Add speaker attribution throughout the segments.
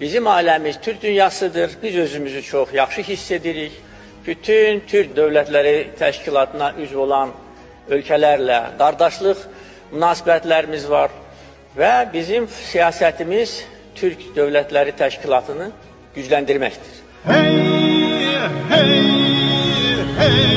Speaker 1: Bizim ailəmiz Türk dünyasıdır. Biz özümüzü çox yaxşı hiss edirik. Bütün Türk dövlətləri təşkilatına üzv olan ölkələrlə qardaşlıq münasibətlərimiz var və bizim siyasətimiz Türk dövlətləri təşkilatını gücləndirməkdir.
Speaker 2: Hey, hey, hey, hey.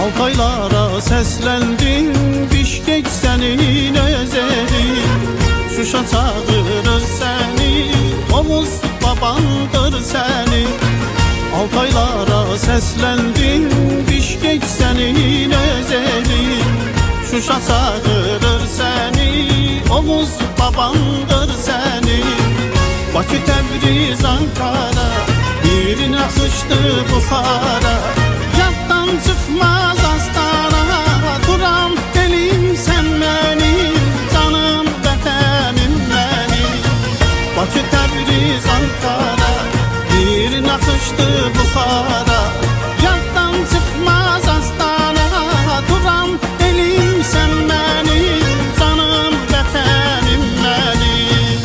Speaker 2: Altaylara seslendin, Bişkek senin özelin. Şuşa çağırır seni, Oğuz babandır seni. Altaylara seslendin, Bişkek senin özelin. Şuşa çağırır seni, Oğuz babandır seni. Bakı, Təbriz, Ankara, bir naxışdı Buxara. Yaddan çıxmaz Astana, duram elim sen benim, canım vətənim benim. Bakı, Təbriz, Ankara, bir naxışdı Buxara. Yaddan çıxmaz Astana, duram elim sen benim, canım vətənim benim.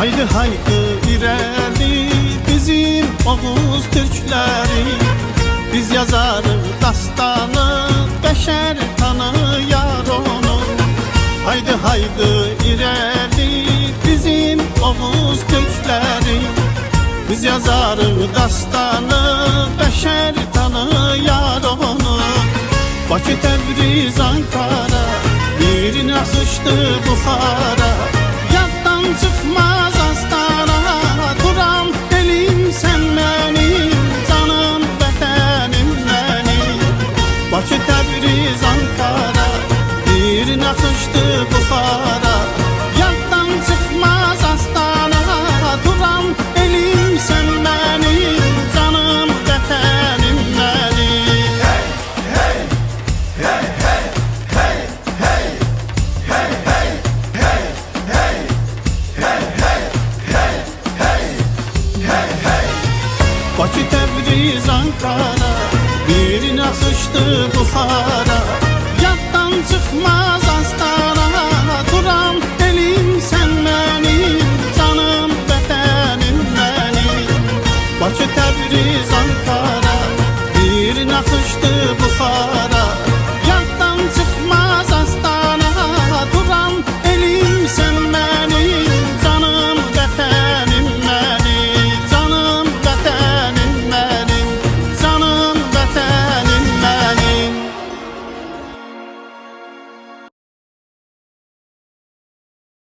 Speaker 2: Haydi haydi irəli bizim Oğuz Türkləri. Biz yazarıq dastanı, bəşər tanıyar onu. Haydi haydi irəli bizim Oğuz Türkləri. Biz yazarıq dastanı, bəşər tanıyar onu. Bakı, Təbriz, Ankara, bir naxışdı Buxara. Yaddan çıxmaz Astana, duram elim sen benim, canım vətənim benim. Bakı, Təbriz, Ankara, bir naxışdı Buxara. Yaddan çıxmaz Astana, duram elim sen benim, canım vətənim benim.
Speaker 3: Hey, hey, hey, hey, hey, hey, hey, hey, hey, hey.
Speaker 2: Bakı, Təbriz, Ankara, bir naxışdı Buxara. Yaddan çıxmaz Astana, duram elim sen benim, canım vətənim benim. Bakı, Təbriz, Ankara, bir naxışdı Buxara.